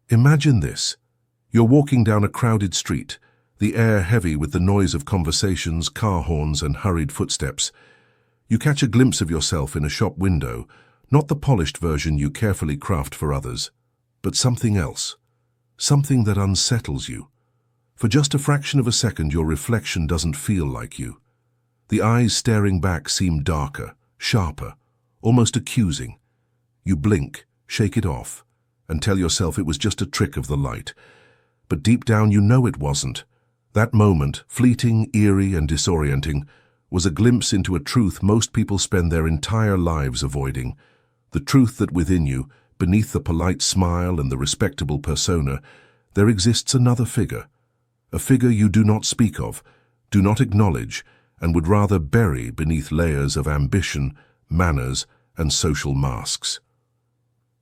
Imagine this. You're walking down a crowded street, the air heavy with the noise of conversations, car horns, and hurried footsteps. You catch a glimpse of yourself in a shop window, not the polished version you carefully craft for others, but something else, something that unsettles you. For just a fraction of a second, your reflection doesn't feel like you. The eyes staring back seem darker, sharper, almost accusing. You blink, shake it off, and tell yourself it was just a trick of the light. But deep down you know it wasn't. That moment, fleeting, eerie, and disorienting, was a glimpse into a truth most people spend their entire lives avoiding. The truth that within you, beneath the polite smile and the respectable persona, there exists another figure. A figure you do not speak of, do not acknowledge, and would rather bury beneath layers of ambition, manners, and social masks.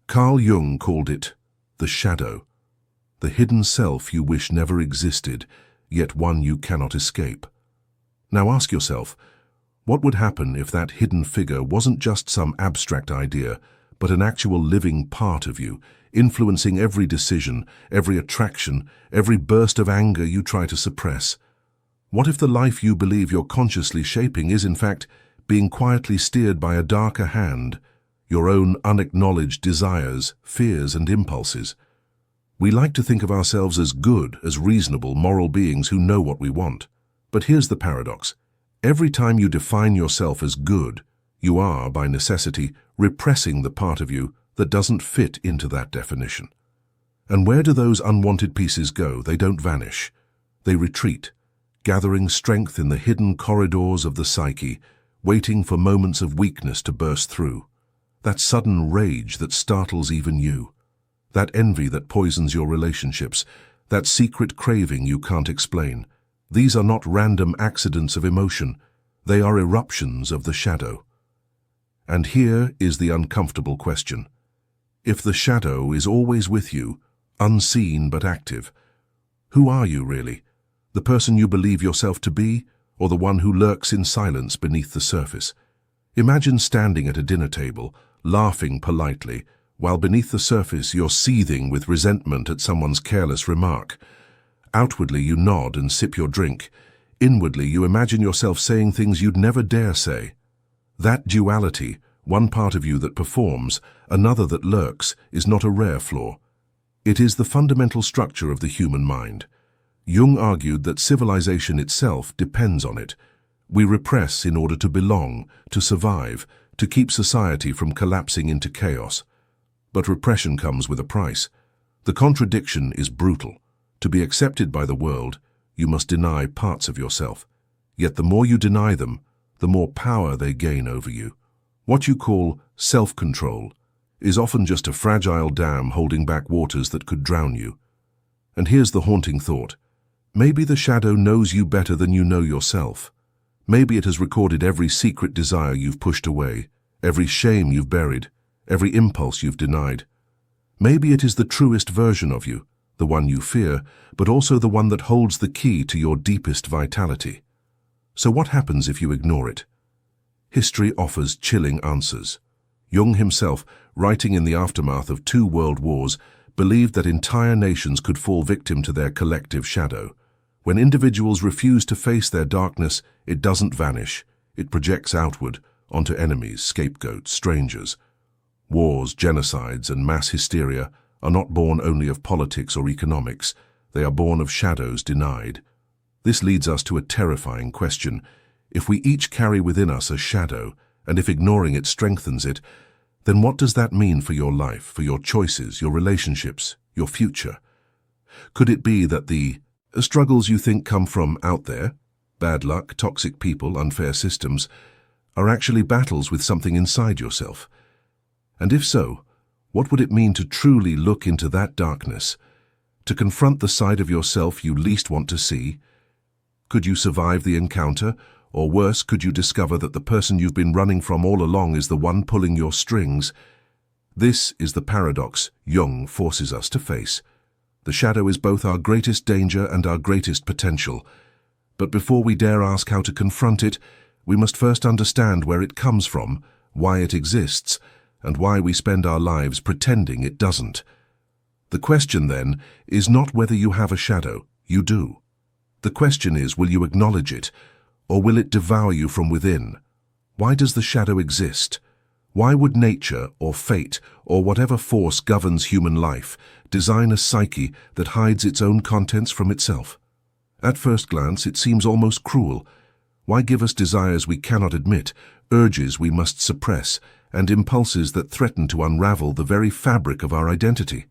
Carl Jung called it the shadow, the hidden self you wish never existed, yet one you cannot escape. Now ask yourself, what would happen if that hidden figure wasn't just some abstract idea, but an actual living part of you, influencing every decision, every attraction, every burst of anger you try to suppress? What if the life you believe you're consciously shaping is, in fact, being quietly steered by a darker hand, your own unacknowledged desires, fears, and impulses? We like to think of ourselves as good, as reasonable, moral beings who know what we want. But here's the paradox. Every time you define yourself as good, you are, by necessity, repressing the part of you that doesn't fit into that definition. And where do those unwanted pieces go? They don't vanish. They retreat, gathering strength in the hidden corridors of the psyche, waiting for moments of weakness to burst through. That sudden rage that startles even you. That envy that poisons your relationships. That secret craving you can't explain. These are not random accidents of emotion. They are eruptions of the shadow. And here is the uncomfortable question. If the shadow is always with you, unseen but active, who are you really? The person you believe yourself to be, or the one who lurks in silence beneath the surface? Imagine standing at a dinner table, laughing politely, while beneath the surface you're seething with resentment at someone's careless remark. Outwardly you nod and sip your drink. Inwardly you imagine yourself saying things you'd never dare say. That duality, one part of you that performs, another that lurks, is not a rare flaw. It is the fundamental structure of the human mind. Jung argued that civilization itself depends on it. We repress in order to belong, to survive, to keep society from collapsing into chaos. But repression comes with a price. The contradiction is brutal. To be accepted by the world, you must deny parts of yourself. Yet the more you deny them, the more power they gain over you. What you call self-control is often just a fragile dam holding back waters that could drown you. And here's the haunting thought. Maybe the shadow knows you better than you know yourself. Maybe it has recorded every secret desire you've pushed away, every shame you've buried, every impulse you've denied. Maybe it is the truest version of you, the one you fear, but also the one that holds the key to your deepest vitality. So what happens if you ignore it? History offers chilling answers. Jung himself, writing in the aftermath of 2 world wars, believed that entire nations could fall victim to their collective shadow. When individuals refuse to face their darkness, it doesn't vanish. It projects outward, onto enemies, scapegoats, strangers. Wars, genocides, and mass hysteria are not born only of politics or economics. They are born of shadows denied. This leads us to a terrifying question. If we each carry within us a shadow, and if ignoring it strengthens it, then what does that mean for your life, for your choices, your relationships, your future? Could it be that the struggles you think come from out there, bad luck, toxic people, unfair systems, are actually battles with something inside yourself? And if so, what would it mean to truly look into that darkness, to confront the side of yourself you least want to see? Could you survive the encounter, or worse, could you discover that the person you've been running from all along is the one pulling your strings? This is the paradox Jung forces us to face. The shadow is both our greatest danger and our greatest potential. But before we dare ask how to confront it, we must first understand where it comes from, why it exists, and why we spend our lives pretending it doesn't. The question, then, is not whether you have a shadow. You do. The question is, will you acknowledge it, or will it devour you from within? Why does the shadow exist? Why would nature, or fate, or whatever force governs human life, design a psyche that hides its own contents from itself? At first glance, it seems almost cruel. Why give us desires we cannot admit, urges we must suppress, and impulses that threaten to unravel the very fabric of our identity?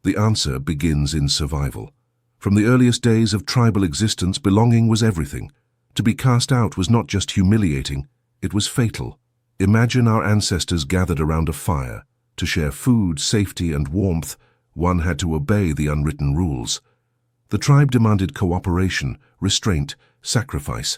The answer begins in survival. From the earliest days of tribal existence, belonging was everything. To be cast out was not just humiliating, it was fatal. Imagine our ancestors gathered around a fire. To share food, safety, and warmth, one had to obey the unwritten rules. The tribe demanded cooperation, restraint, sacrifice.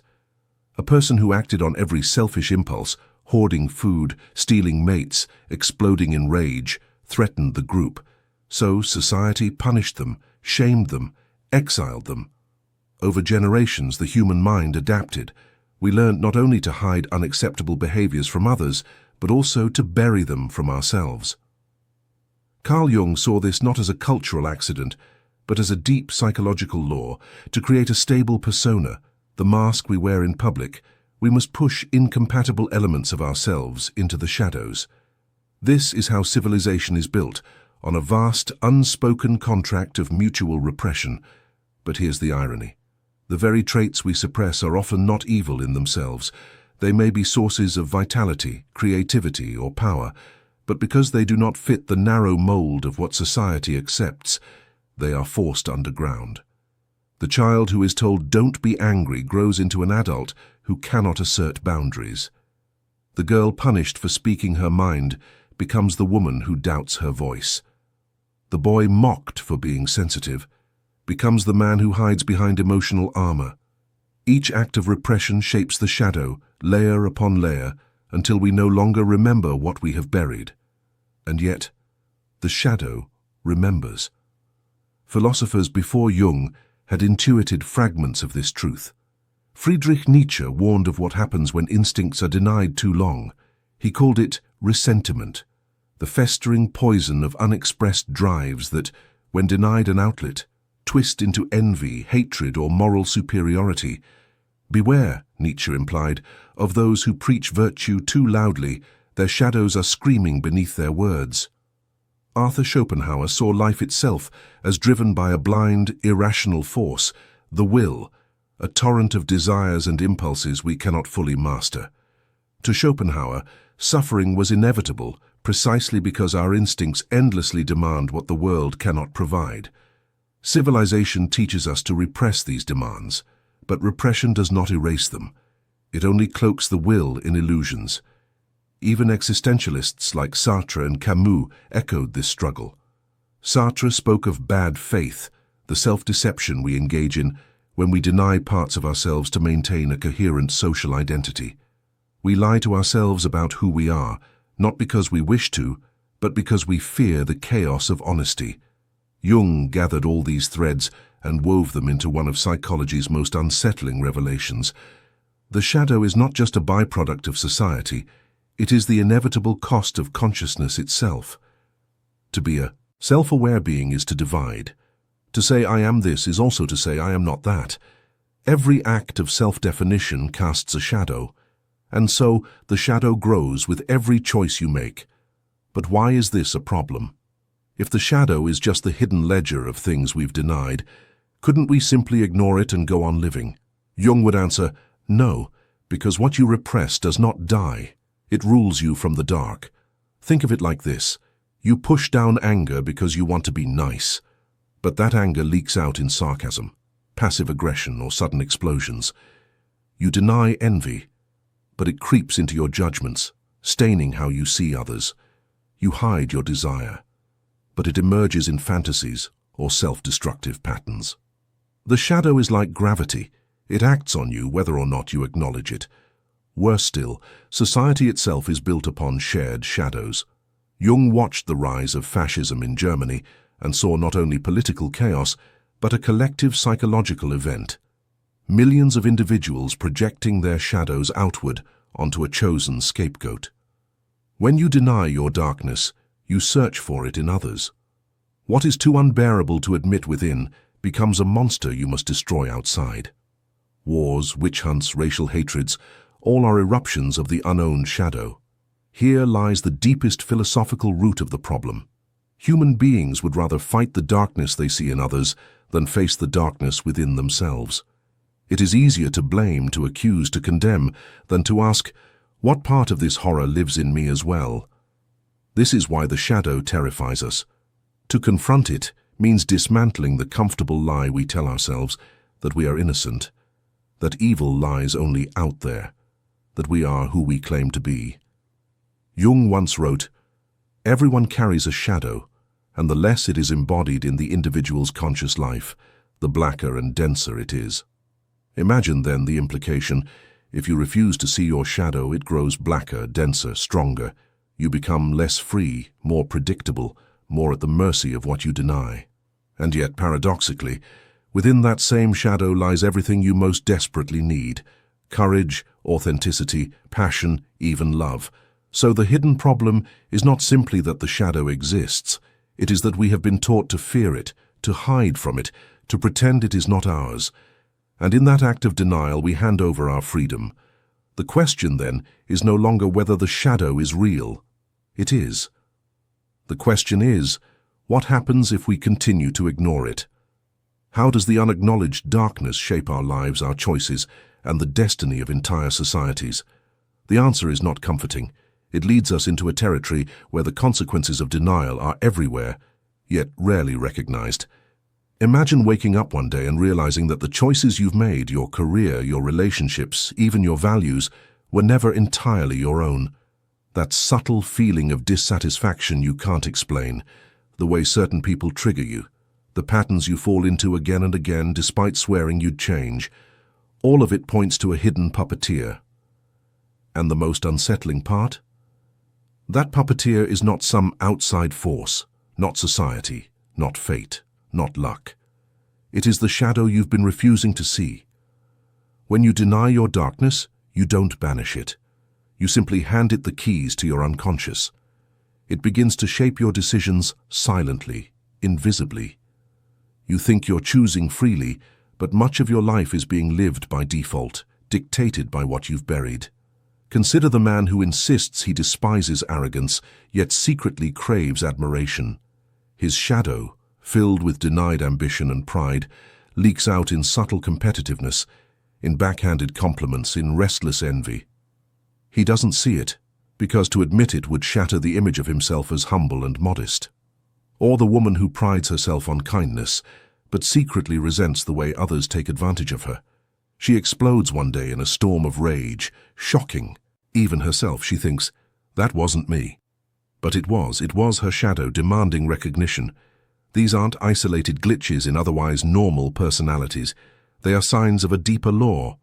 A person who acted on every selfish impulse, hoarding food, stealing mates, exploding in rage, threatened the group. So society punished them, shamed them, exiled them. Over generations, the human mind adapted. We learned not only to hide unacceptable behaviors from others, but also to bury them from ourselves. Carl Jung saw this not as a cultural accident, but as a deep psychological law. To create a stable persona, the mask we wear in public, we must push incompatible elements of ourselves into the shadows. This is how civilization is built, on a vast, unspoken contract of mutual repression. But here's the irony. The very traits we suppress are often not evil in themselves. They may be sources of vitality, creativity, or power, but because they do not fit the narrow mold of what society accepts, they are forced underground. The child who is told "don't be angry" grows into an adult who cannot assert boundaries. The girl punished for speaking her mind becomes the woman who doubts her voice. The boy mocked for being sensitive becomes the man who hides behind emotional armor. Each act of repression shapes the shadow, layer upon layer, until we no longer remember what we have buried. And yet, the shadow remembers. Philosophers before Jung had intuited fragments of this truth. Friedrich Nietzsche warned of what happens when instincts are denied too long. He called it ressentiment, the festering poison of unexpressed drives that, when denied an outlet, twist into envy, hatred, or moral superiority. Beware, Nietzsche implied, of those who preach virtue too loudly. Their shadows are screaming beneath their words. Arthur Schopenhauer saw life itself as driven by a blind, irrational force, the will, a torrent of desires and impulses we cannot fully master. To Schopenhauer, suffering was inevitable precisely because our instincts endlessly demand what the world cannot provide. Civilization teaches us to repress these demands, but repression does not erase them. It only cloaks the will in illusions. Even existentialists like Sartre and Camus echoed this struggle. Sartre spoke of bad faith, the self-deception we engage in when we deny parts of ourselves to maintain a coherent social identity. We lie to ourselves about who we are, not because we wish to, but because we fear the chaos of honesty. Jung gathered all these threads and wove them into one of psychology's most unsettling revelations. The shadow is not just a byproduct of society, it is the inevitable cost of consciousness itself. To be a self-aware being is to divide. To say I am this is also to say I am not that. Every act of self-definition casts a shadow, and so the shadow grows with every choice you make. But why is this a problem? If the shadow is just the hidden ledger of things we've denied, couldn't we simply ignore it and go on living? Jung would answer, no, because what you repress does not die. It rules you from the dark. Think of it like this. You push down anger because you want to be nice. But that anger leaks out in sarcasm, passive aggression, or sudden explosions. You deny envy, but it creeps into your judgments, staining how you see others. You hide your desire, but it emerges in fantasies or self-destructive patterns. The shadow is like gravity. It acts on you whether or not you acknowledge it. Worse still, society itself is built upon shared shadows. Jung watched the rise of fascism in Germany and saw not only political chaos, but a collective psychological event. Millions of individuals projecting their shadows outward onto a chosen scapegoat. When you deny your darkness, you search for it in others. What is too unbearable to admit within becomes a monster you must destroy outside. Wars, witch hunts, racial hatreds, all are eruptions of the unowned shadow. Here lies the deepest philosophical root of the problem. Human beings would rather fight the darkness they see in others than face the darkness within themselves. It is easier to blame, to accuse, to condemn, than to ask, what part of this horror lives in me as well? This is why the shadow terrifies us. To confront it means dismantling the comfortable lie we tell ourselves that we are innocent, that evil lies only out there, that we are who we claim to be. Jung once wrote, "Everyone carries a shadow, and the less it is embodied in the individual's conscious life, the blacker and denser it is." Imagine then the implication. If you refuse to see your shadow, it grows blacker, denser, stronger. You become less free, more predictable, more at the mercy of what you deny. And yet, paradoxically, within that same shadow lies everything you most desperately need: courage, authenticity, passion, even love. So the hidden problem is not simply that the shadow exists. It is that we have been taught to fear it, to hide from it, to pretend it is not ours. And in that act of denial, we hand over our freedom. The question, then, is no longer whether the shadow is real. It is. The question is, what happens if we continue to ignore it? How does the unacknowledged darkness shape our lives, our choices, and the destiny of entire societies? The answer is not comforting. It leads us into a territory where the consequences of denial are everywhere, yet rarely recognized. Imagine waking up one day and realizing that the choices you've made, your career, your relationships, even your values, were never entirely your own. That subtle feeling of dissatisfaction you can't explain, the way certain people trigger you, the patterns you fall into again and again despite swearing you'd change, all of it points to a hidden puppeteer. And the most unsettling part? That puppeteer is not some outside force, not society, not fate, not luck. It is the shadow you've been refusing to see. When you deny your darkness, you don't banish it. You simply hand it the keys to your unconscious. It begins to shape your decisions silently, invisibly. You think you're choosing freely, but much of your life is being lived by default, dictated by what you've buried. Consider the man who insists he despises arrogance, yet secretly craves admiration. His shadow, filled with denied ambition and pride, leaks out in subtle competitiveness, in backhanded compliments, in restless envy. He doesn't see it, because to admit it would shatter the image of himself as humble and modest. Or the woman who prides herself on kindness, but secretly resents the way others take advantage of her. She explodes one day in a storm of rage, shocking. Even herself, she thinks, that wasn't me. But it was her shadow demanding recognition. These aren't isolated glitches in otherwise normal personalities. They are signs of a deeper law.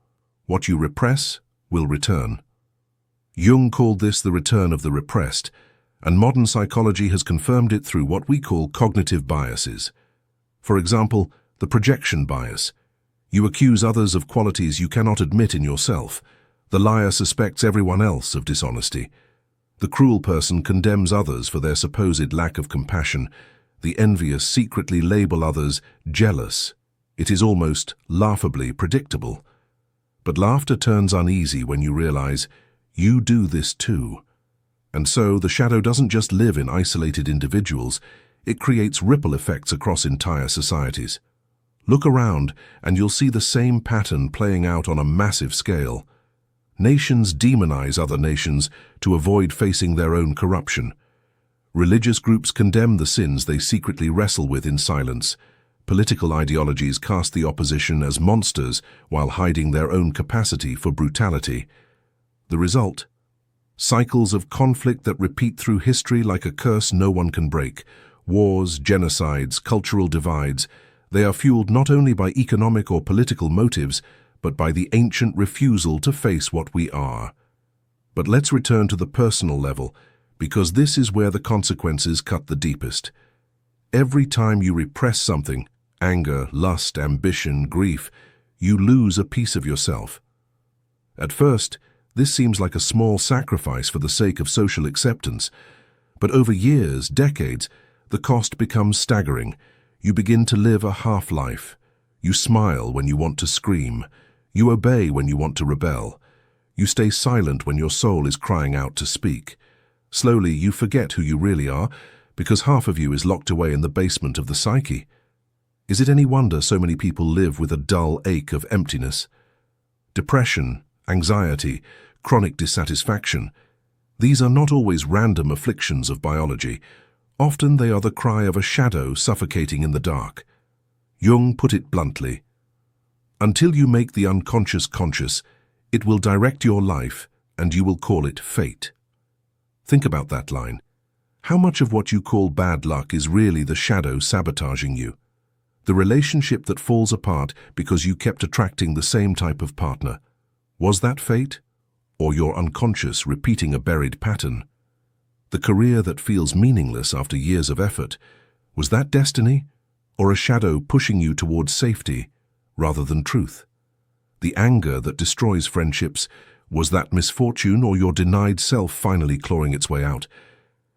What you repress will return. Jung called this the return of the repressed, and modern psychology has confirmed it through what we call cognitive biases. For example, the projection bias. You accuse others of qualities you cannot admit in yourself. The liar suspects everyone else of dishonesty. The cruel person condemns others for their supposed lack of compassion. The envious secretly label others jealous. It is almost laughably predictable. But laughter turns uneasy when you realize you do this too. And so the shadow doesn't just live in isolated individuals, it creates ripple effects across entire societies. Look around and you'll see the same pattern playing out on a massive scale. Nations demonize other nations to avoid facing their own corruption. Religious groups condemn the sins they secretly wrestle with in silence. Political ideologies cast the opposition as monsters while hiding their own capacity for brutality. The result? Cycles of conflict that repeat through history like a curse no one can break. Wars, genocides, cultural divides. They are fueled not only by economic or political motives, but by the ancient refusal to face what we are. But let's return to the personal level, because this is where the consequences cut the deepest. Every time you repress something, anger, lust, ambition, grief, you lose a piece of yourself. At first, this seems like a small sacrifice for the sake of social acceptance, but over years, decades, The cost becomes staggering. You begin to live a half-life. You smile when you want to scream. You obey when you want to rebel. You stay silent when your soul is crying out to speak. Slowly, you forget who you really are, because half of you is locked away in the basement of the psyche. Is it any wonder so many people live with a dull ache of emptiness? Depression, anxiety, chronic dissatisfaction. These are not always random afflictions of biology. Often they are the cry of a shadow suffocating in the dark. Jung put it bluntly, "Until you make the unconscious conscious, it will direct your life and you will call it fate." Think about that line. How much of what you call bad luck is really the shadow sabotaging you? The relationship that falls apart because you kept attracting the same type of partner. Was that fate? Or your unconscious repeating a buried pattern? The career that feels meaningless after years of effort, was that destiny? Or a shadow pushing you towards safety rather than truth? The anger that destroys friendships, was that misfortune or your denied self finally clawing its way out?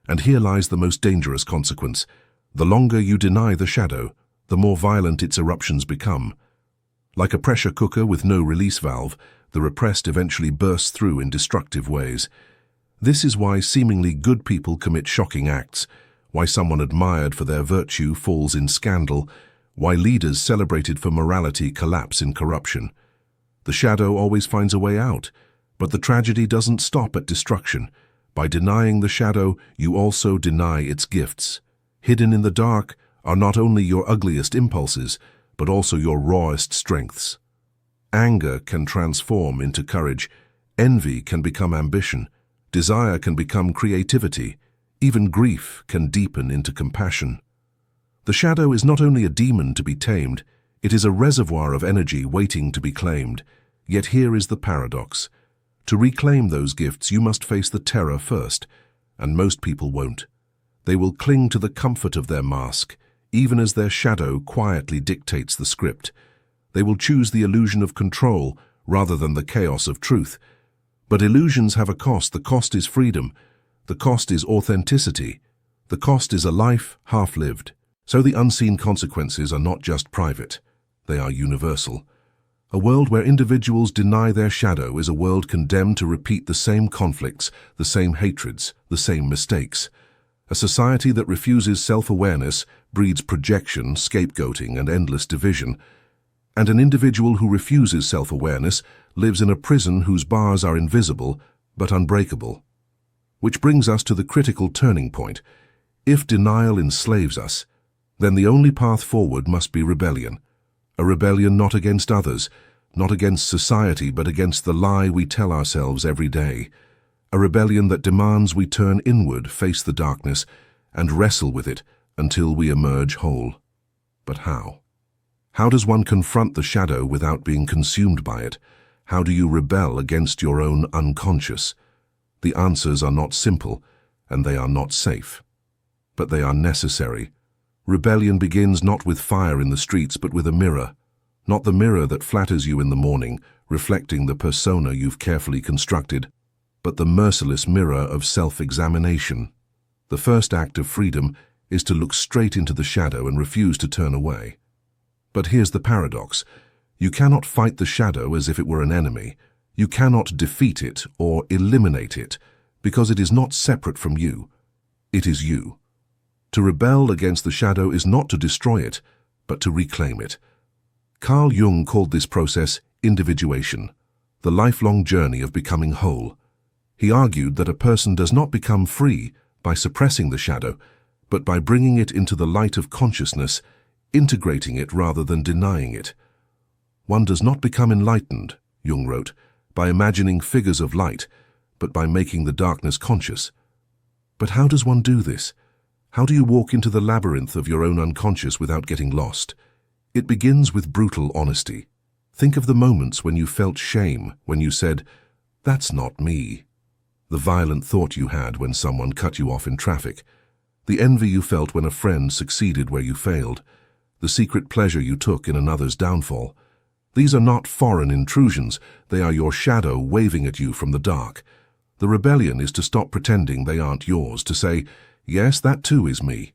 And here lies the most dangerous consequence. The longer you deny the shadow, the more violent its eruptions become. Like a pressure cooker with no release valve, the repressed eventually bursts through in destructive ways. This is why seemingly good people commit shocking acts, why someone admired for their virtue falls in scandal, why leaders celebrated for morality collapse in corruption. The shadow always finds a way out, but the tragedy doesn't stop at destruction. By denying the shadow, you also deny its gifts. Hidden in the dark are not only your ugliest impulses, but also your rawest strengths. Anger can transform into courage. Envy can become ambition. Desire can become creativity. Even grief can deepen into compassion. The shadow is not only a demon to be tamed, it is a reservoir of energy waiting to be claimed. Yet here is the paradox. To reclaim those gifts, you must face the terror first, and most people won't. They will cling to the comfort of their mask, even as their shadow quietly dictates the script. They will choose the illusion of control rather than the chaos of truth. But illusions have a cost. The cost is freedom. The cost is authenticity. The cost is a life half-lived. So the unseen consequences are not just private. They are universal. A world where individuals deny their shadow is a world condemned to repeat the same conflicts, the same hatreds, the same mistakes. A society that refuses self-awareness breeds projection, scapegoating, and endless division. And an individual who refuses self-awareness lives in a prison whose bars are invisible but unbreakable. Which brings us to the critical turning point. If denial enslaves us, then the only path forward must be rebellion. A rebellion not against others, not against society, but against the lie we tell ourselves every day. A rebellion that demands we turn inward, face the darkness, and wrestle with it until we emerge whole. But how? How does one confront the shadow without being consumed by it? How do you rebel against your own unconscious? The answers are not simple, and they are not safe. But they are necessary. Rebellion begins not with fire in the streets, but with a mirror. Not the mirror that flatters you in the morning, reflecting the persona you've carefully constructed, but the merciless mirror of self-examination. The first act of freedom is to look straight into the shadow and refuse to turn away. But here's the paradox. You cannot fight the shadow as if it were an enemy. You cannot defeat it or eliminate it, because it is not separate from you. It is you. To rebel against the shadow is not to destroy it, but to reclaim it. Carl Jung called this process individuation, the lifelong journey of becoming whole. He argued that a person does not become free by suppressing the shadow, but by bringing it into the light of consciousness, integrating it rather than denying it. One does not become enlightened, Jung wrote, by imagining figures of light, but by making the darkness conscious. But how does one do this? How do you walk into the labyrinth of your own unconscious without getting lost? It begins with brutal honesty. Think of the moments when you felt shame, when you said, "That's not me." The violent thought you had when someone cut you off in traffic. The envy you felt when a friend succeeded where you failed. The secret pleasure you took in another's downfall. These are not foreign intrusions. They are your shadow waving at you from the dark. The rebellion is to stop pretending they aren't yours, to say, "Yes, that too is me."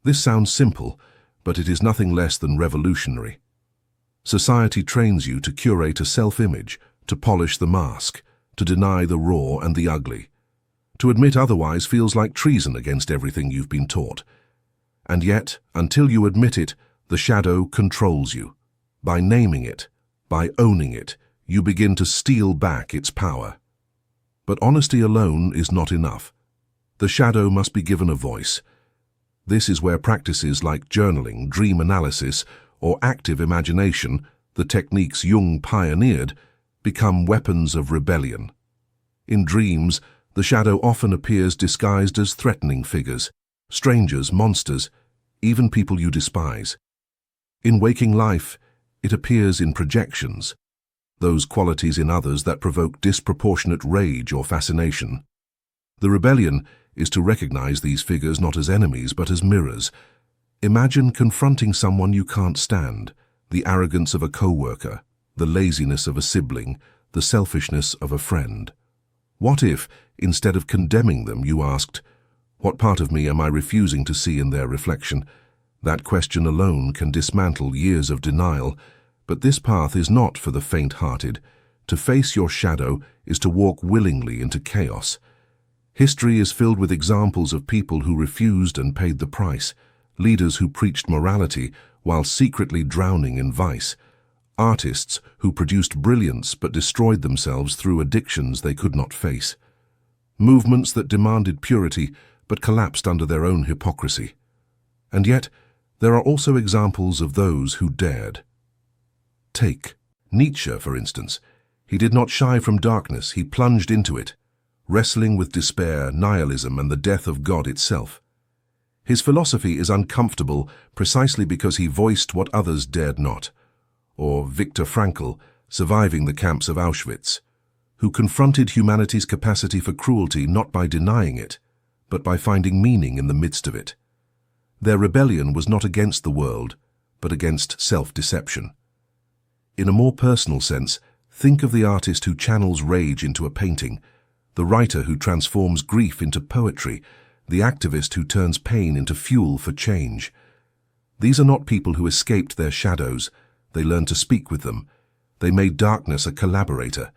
This sounds simple, but it is nothing less than revolutionary. Society trains you to curate a self-image, to polish the mask, to deny the raw and the ugly. To admit otherwise feels like treason against everything you've been taught. And yet, until you admit it, the shadow controls you. By naming it, by owning it, you begin to steal back its power. But honesty alone is not enough. The shadow must be given a voice. This is where practices like journaling, dream analysis, or active imagination, the techniques Jung pioneered, become weapons of rebellion. In dreams, the shadow often appears disguised as threatening figures, strangers, monsters, even people you despise. In waking life, it appears in projections, those qualities in others that provoke disproportionate rage or fascination. The rebellion is to recognize these figures not as enemies but as mirrors. Imagine confronting someone you can't stand, the arrogance of a co-worker, the laziness of a sibling, the selfishness of a friend. What if, instead of condemning them, you asked, "What part of me am I refusing to see in their reflection?" That question alone can dismantle years of denial, but this path is not for the faint-hearted. To face your shadow is to walk willingly into chaos. History is filled with examples of people who refused and paid the price, leaders who preached morality while secretly drowning in vice, artists who produced brilliance but destroyed themselves through addictions they could not face, movements that demanded purity but collapsed under their own hypocrisy. And yet, there are also examples of those who dared. Take Nietzsche, for instance. He did not shy from darkness, he plunged into it, wrestling with despair, nihilism, and the death of God itself. His philosophy is uncomfortable precisely because he voiced what others dared not. Or Viktor Frankl, surviving the camps of Auschwitz, who confronted humanity's capacity for cruelty not by denying it, but by finding meaning in the midst of it. Their rebellion was not against the world, but against self-deception. In a more personal sense, think of the artist who channels rage into a painting, the writer who transforms grief into poetry, the activist who turns pain into fuel for change. These are not people who escaped their shadows. They learned to speak with them. They made darkness a collaborator.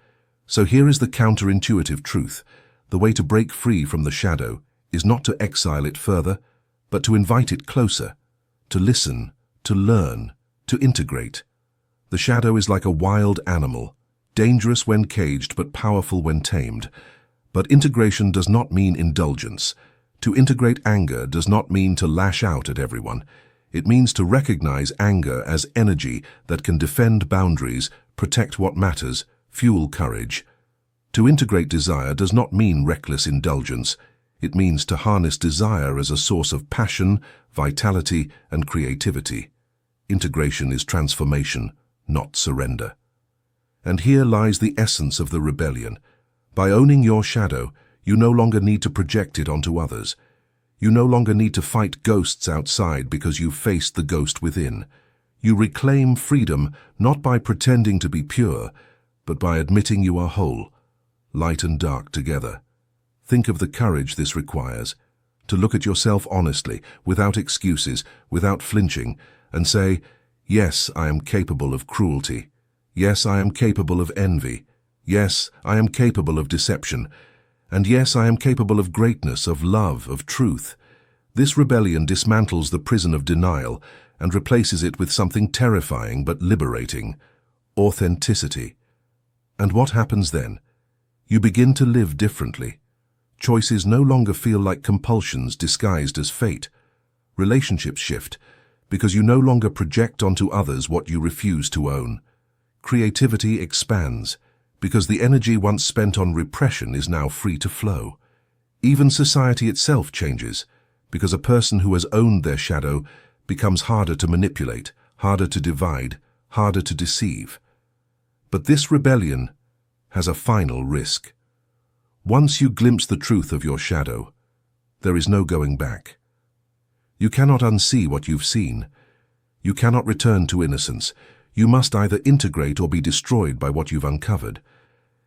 So here is the counterintuitive truth. The way to break free from the shadow is not to exile it further, but to invite it closer, to listen, to learn, to integrate. The shadow is like a wild animal, dangerous when caged but powerful when tamed. But integration does not mean indulgence. To integrate anger does not mean to lash out at everyone. It means to recognize anger as energy that can defend boundaries, protect what matters, fuel courage. To integrate desire does not mean reckless indulgence. It means to harness desire as a source of passion, vitality, and creativity. Integration is transformation, not surrender. And here lies the essence of the rebellion. By owning your shadow, you no longer need to project it onto others. You no longer need to fight ghosts outside because you've faced the ghost within. You reclaim freedom not by pretending to be pure, but by admitting you are whole, light and dark together. Think of the courage this requires, to look at yourself honestly, without excuses, without flinching, and say, "Yes, I am capable of cruelty. Yes, I am capable of envy. Yes, I am capable of deception. And yes, I am capable of greatness, of love, of truth." This rebellion dismantles the prison of denial and replaces it with something terrifying but liberating: authenticity. And what happens then? You begin to live differently. Choices no longer feel like compulsions disguised as fate. Relationships shift because you no longer project onto others what you refuse to own. Creativity expands because the energy once spent on repression is now free to flow. Even society itself changes because a person who has owned their shadow becomes harder to manipulate, harder to divide, harder to deceive. But this rebellion has a final risk. Once you glimpse the truth of your shadow, there is no going back. You cannot unsee what you've seen. You cannot return to innocence. You must either integrate or be destroyed by what you've uncovered.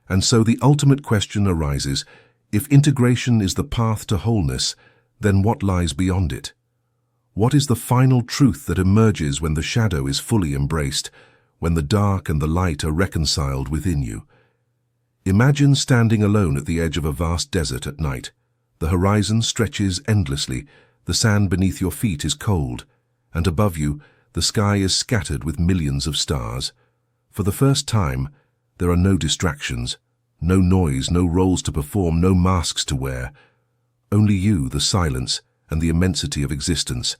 And so the ultimate question arises: if integration is the path to wholeness, then what lies beyond it? What is the final truth that emerges when the shadow is fully embraced, when the dark and the light are reconciled within you? Imagine standing alone at the edge of a vast desert at night. The horizon stretches endlessly, the sand beneath your feet is cold, and above you, the sky is scattered with millions of stars. For the first time, there are no distractions, no noise, no roles to perform, no masks to wear. Only you, the silence, and the immensity of existence.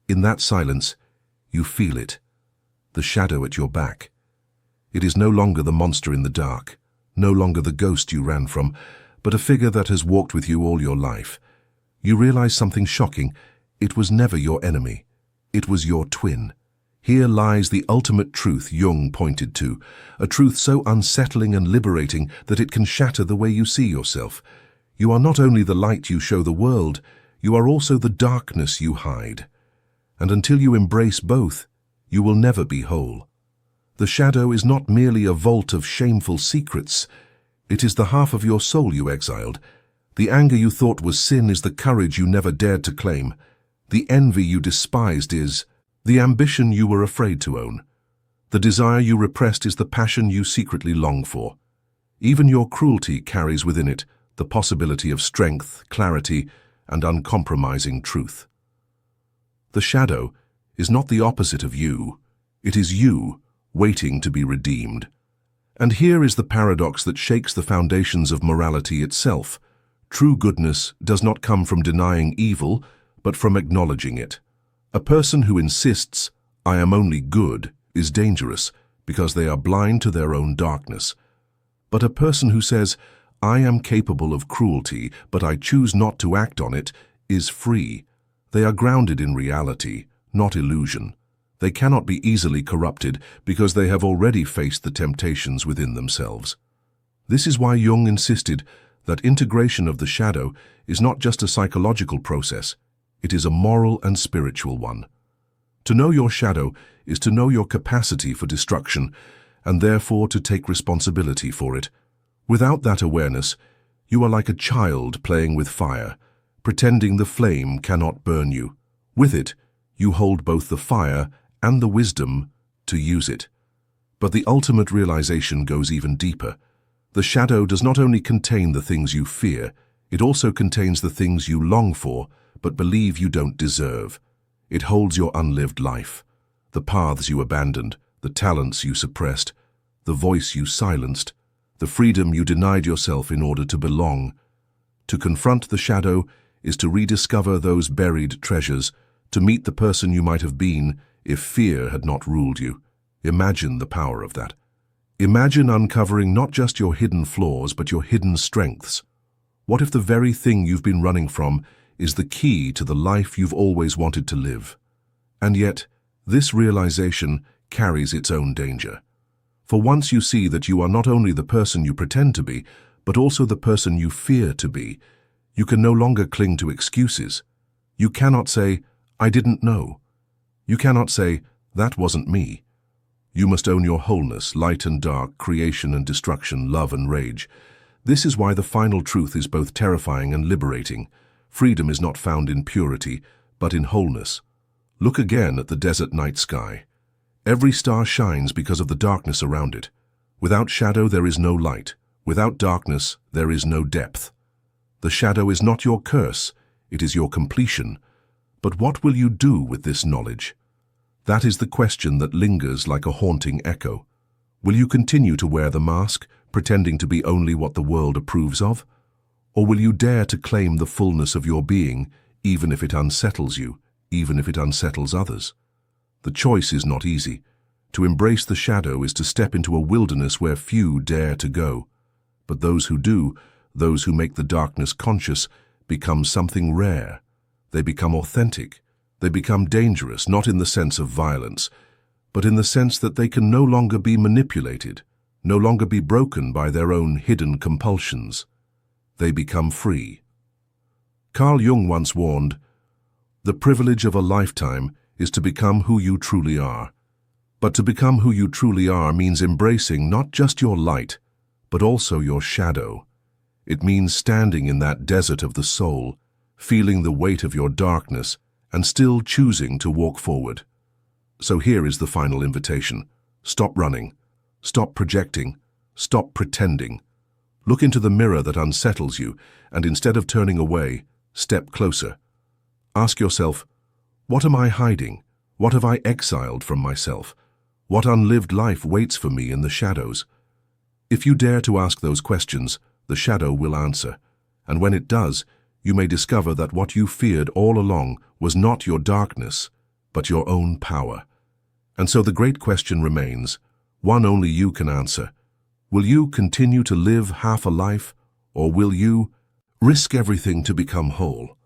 In that silence, you feel it, the shadow at your back. It is no longer the monster in the dark, no longer the ghost you ran from, but a figure that has walked with you all your life. You realize something shocking. It was never your enemy. It was your twin. Here lies the ultimate truth Jung pointed to, a truth so unsettling and liberating that it can shatter the way you see yourself. You are not only the light you show the world, you are also the darkness you hide. And until you embrace both, you will never be whole. The shadow is not merely a vault of shameful secrets. It is the half of your soul you exiled. The anger you thought was sin is the courage you never dared to claim. The envy you despised is the ambition you were afraid to own. The desire you repressed is the passion you secretly long for. Even your cruelty carries within it the possibility of strength, clarity, and uncompromising truth. The shadow is not the opposite of you. It is you waiting to be redeemed. And here is the paradox that shakes the foundations of morality itself. True goodness does not come from denying evil, but from acknowledging it. A person who insists, "I am only good," is dangerous because they are blind to their own darkness. But a person who says, "I am capable of cruelty, but I choose not to act on it," is free. They are grounded in reality, not illusion. They cannot be easily corrupted because they have already faced the temptations within themselves. This is why Jung insisted that integration of the shadow is not just a psychological process, it is a moral and spiritual one. To know your shadow is to know your capacity for destruction, and therefore to take responsibility for it. Without that awareness, you are like a child playing with fire, pretending the flame cannot burn you. With it, you hold both the fire and the wisdom to use it. But the ultimate realization goes even deeper. The shadow does not only contain the things you fear, it also contains the things you long for, but believe you don't deserve. It holds your unlived life, the paths you abandoned, the talents you suppressed, the voice you silenced, the freedom you denied yourself in order to belong. To confront the shadow is to rediscover those buried treasures, to meet the person you might have been if fear had not ruled you. Imagine the power of that. Imagine uncovering not just your hidden flaws, but your hidden strengths. What if the very thing you've been running from is the key to the life you've always wanted to live? And yet, this realization carries its own danger. For once you see that you are not only the person you pretend to be, but also the person you fear to be, you can no longer cling to excuses. You cannot say, "I didn't know." You cannot say, "That wasn't me." You must own your wholeness, light and dark, creation and destruction, love and rage. This is why the final truth is both terrifying and liberating. Freedom is not found in purity, but in wholeness. Look again at the desert night sky. Every star shines because of the darkness around it. Without shadow, there is no light. Without darkness, there is no depth. The shadow is not your curse, it is your completion. But what will you do with this knowledge? That is the question that lingers like a haunting echo. Will you continue to wear the mask, pretending to be only what the world approves of? Or will you dare to claim the fullness of your being, even if it unsettles you, even if it unsettles others? The choice is not easy. To embrace the shadow is to step into a wilderness where few dare to go. But those who do, those who make the darkness conscious, become something rare. They become authentic. They become dangerous, not in the sense of violence, but in the sense that they can no longer be manipulated, no longer be broken by their own hidden compulsions. They become free. Carl Jung once warned, "The privilege of a lifetime is to become who you truly are." But to become who you truly are means embracing not just your light, but also your shadow. It means standing in that desert of the soul, feeling the weight of your darkness, and still choosing to walk forward. So here is the final invitation. Stop running. Stop projecting. Stop pretending. Look into the mirror that unsettles you, and instead of turning away, step closer. Ask yourself, what am I hiding? What have I exiled from myself? What unlived life waits for me in the shadows? If you dare to ask those questions, the shadow will answer. And when it does, you may discover that what you feared all along was not your darkness, but your own power. And so the great question remains, one only you can answer. Will you continue to live half a life, or will you risk everything to become whole?